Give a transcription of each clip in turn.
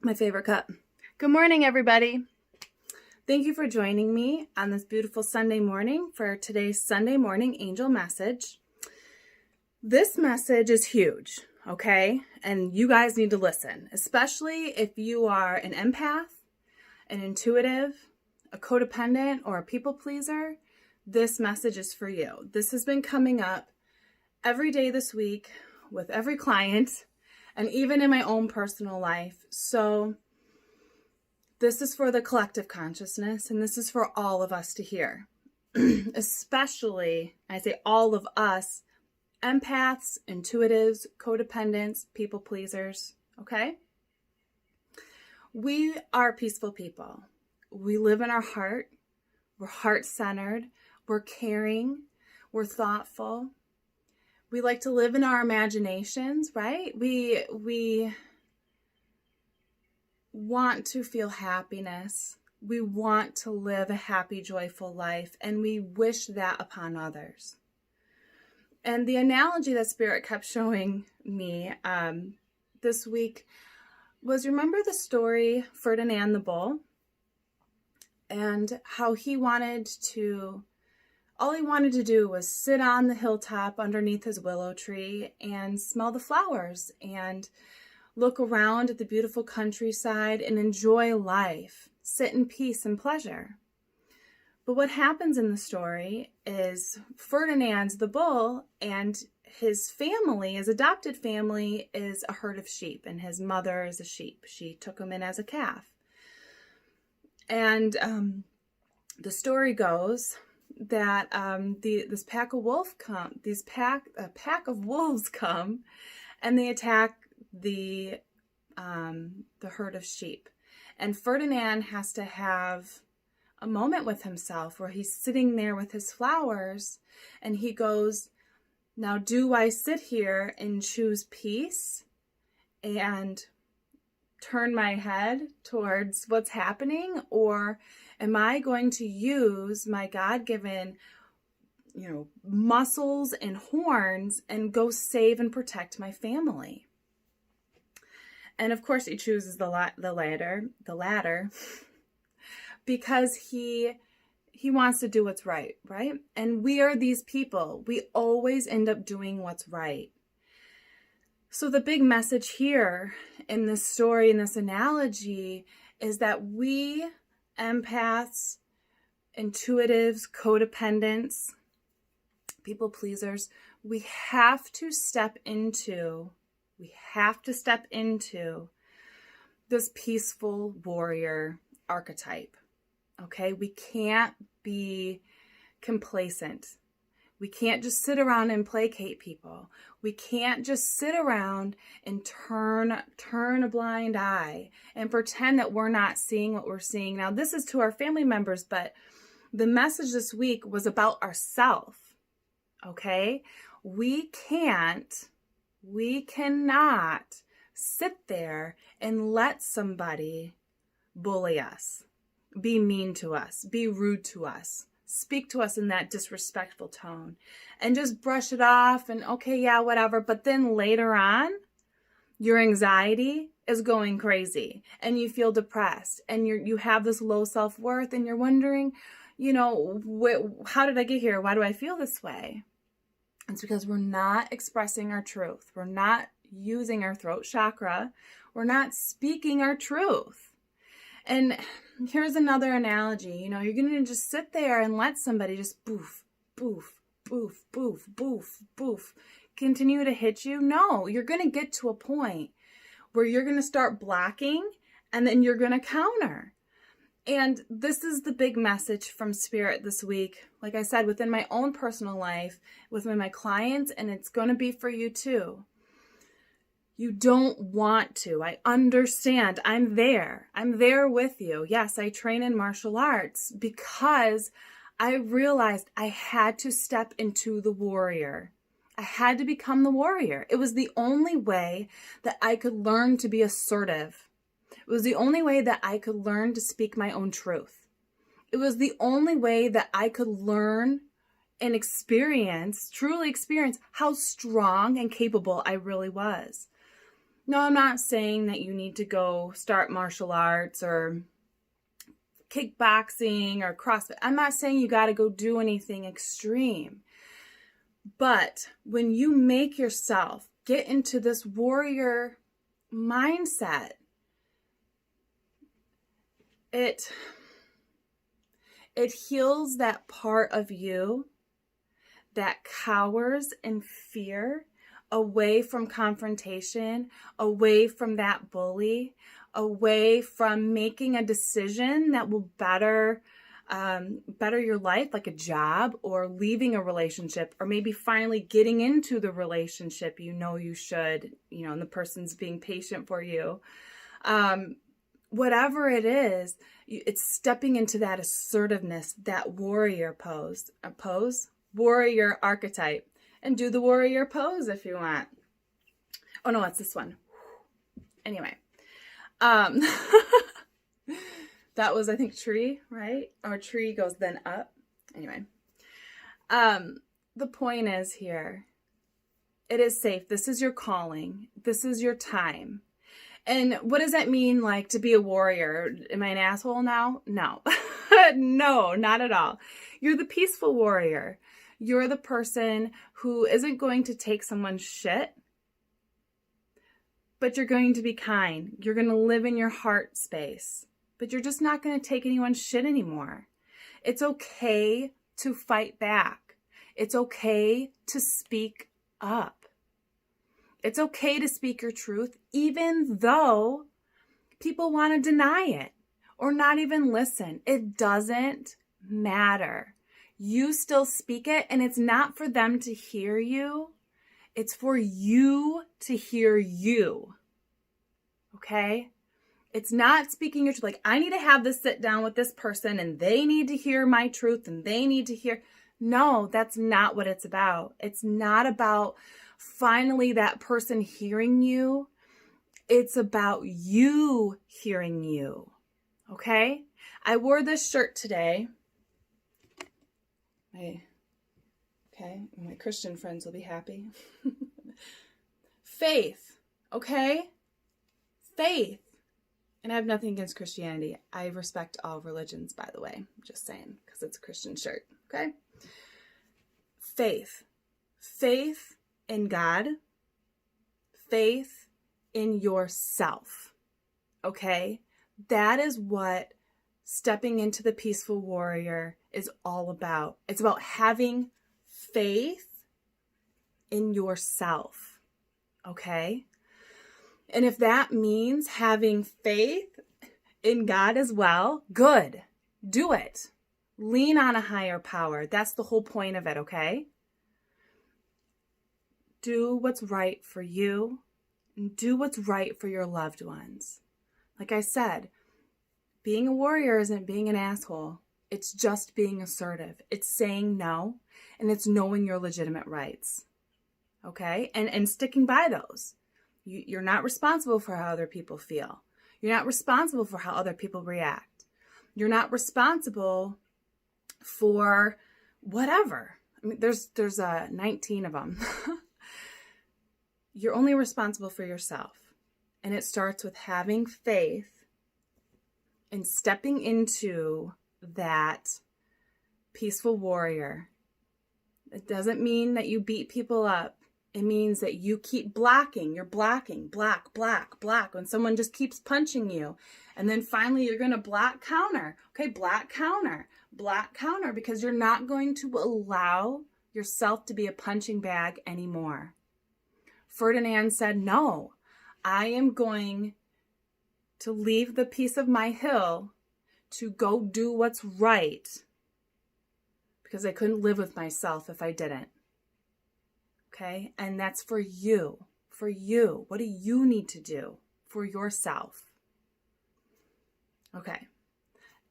My favorite cup. Good morning, everybody. Thank you for joining me on this beautiful Sunday morning for today's Sunday morning angel message. This message is huge, okay? And you guys need to listen, especially if you are an empath, an intuitive, a codependent, or a people pleaser. This message is for you. This has been coming up every day this week with every client and even in my own personal life. So this is for the collective consciousness, and this is for all of us to hear. Especially, I say all of us, empaths, intuitives, codependents, people pleasers, okay? We are peaceful people. We live in our heart. We're heart-centered. We're caring. We're thoughtful. We like to live in our imaginations, right? We want to feel happiness. We want to live a happy, joyful life, and we wish that upon others. And the analogy that Spirit kept showing me this week was, remember the story Ferdinand the bull, and how all he wanted to do was sit on the hilltop underneath his willow tree and smell the flowers and look around at the beautiful countryside and enjoy life, sit in peace and pleasure. But what happens in the story is Ferdinand's the bull, and his family, his adopted family, is a herd of sheep, and his mother is a sheep. She took him in as a calf. And the story goes that a pack of wolves come, and they attack the herd of sheep. And Ferdinand has to have a moment with himself where he's sitting there with his flowers, and he goes, now do I sit here and choose peace and turn my head towards what's happening, or am I going to use my God-given, muscles and horns and go save and protect my family? And of course he chooses the latter, because he wants to do what's right? And we are these people. We always end up doing what's right. So the big message here in this story, in this analogy, is that we empaths, intuitives, codependents, people pleasers, we have to step into this peaceful warrior archetype. Okay? We can't be complacent. We can't just sit around and placate people. We can't just sit around and turn a blind eye and pretend that we're not seeing what we're seeing. Now, this is to our family members, but the message this week was about ourselves. Okay? We cannot sit there and let somebody bully us, be mean to us, be rude to us, speak to us in that disrespectful tone, and just brush it off and okay, yeah, whatever. But then later on, your anxiety is going crazy and you feel depressed and you have this low self-worth and you're wondering, how did I get here? Why do I feel this way? It's because we're not expressing our truth. We're not using our throat chakra. We're not speaking our truth. And here's another analogy. You're going to just sit there and let somebody just boof, boof, boof, boof, boof, boof, continue to hit you. No, you're going to get to a point where you're going to start blocking, and then you're going to counter. And this is the big message from Spirit this week. Like I said, within my own personal life, with my clients, and it's going to be for you too. You don't want to. I understand. I'm there. I'm there with you. Yes, I train in martial arts because I realized I had to step into the warrior. I had to become the warrior. It was the only way that I could learn to be assertive. It was the only way that I could learn to speak my own truth. It was the only way that I could learn and truly experience how strong and capable I really was. No, I'm not saying that you need to go start martial arts or kickboxing or CrossFit. I'm not saying you got to go do anything extreme. But when you make yourself get into this warrior mindset, it heals that part of you that cowers in fear, away from confrontation, away from that bully, away from making a decision that will better your life, like a job or leaving a relationship, or maybe finally getting into the relationship you should, and the person's being patient for you. Whatever it is, it's stepping into that assertiveness, that warrior warrior archetype. And do the warrior pose if you want. Oh no, it's this one. Anyway. That was, I think, tree, right? Or tree goes then up. Anyway. The point is here, it is safe. This is your calling. This is your time. And what does that mean, like, to be a warrior? Am I an asshole now? No. No, not at all. You're the peaceful warrior. You're the person who isn't going to take someone's shit, but you're going to be kind. You're going to live in your heart space, but you're just not going to take anyone's shit anymore. It's okay to fight back. It's okay to speak up. It's okay to speak your truth, even though people want to deny it or not even listen. It doesn't matter. You still speak it, and it's not for them to hear you. It's for you to hear you. Okay? It's not speaking your truth. Like, I need to have this sit down with this person, and they need to hear my truth, and they need to hear. No, that's not what it's about. It's not about finally that person hearing you. It's about you hearing you. Okay? I wore this shirt today. My Christian friends will be happy. Faith, okay? Faith. And I have nothing against Christianity. I respect all religions, by the way. I'm just saying, because it's a Christian shirt, okay? Faith. Faith in God. Faith in yourself, okay? That is what stepping into the peaceful warrior is all about. It's about having faith in yourself, okay? And if that means having faith in God as well, good. Do it. Lean on a higher power. That's the whole point of it, okay? Do what's right for you and do what's right for your loved ones. Like I said, being a warrior isn't being an asshole. It's just being assertive. It's saying no, and it's knowing your legitimate rights. Okay? And sticking by those. You're not responsible for how other people feel. You're not responsible for how other people react. You're not responsible for whatever. I mean, there's 19 of them. You're only responsible for yourself. And it starts with having faith and stepping into that peaceful warrior. It doesn't mean that you beat people up. It means that you keep blocking. You're blocking, block. When someone just keeps punching you. And then finally you're going to block counter. Okay, block counter, because you're not going to allow yourself to be a punching bag anymore. Ferdinand said, no, I am going to leave the piece of my hill to go do what's right because I couldn't live with myself if I didn't. Okay? And that's for you. For you. What do you need to do for yourself? Okay.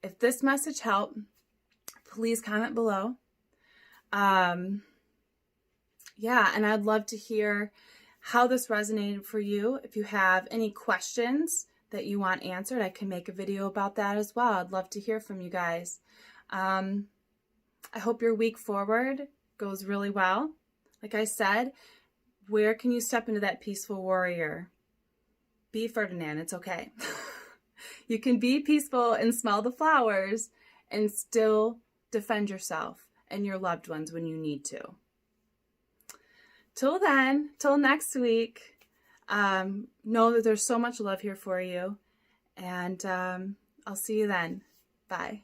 If this message helped, please comment below. And I'd love to hear how this resonated for you. If you have any questions that you want answered, I can make a video about that as well. I'd love to hear from you guys. I hope your week forward goes really well. Like I said, where can you step into that peaceful warrior? Be Ferdinand. It's okay. You can be peaceful and smell the flowers and still defend yourself and your loved ones when you need to. Till then, till next week, know that there's so much love here for you. And I'll see you then. Bye.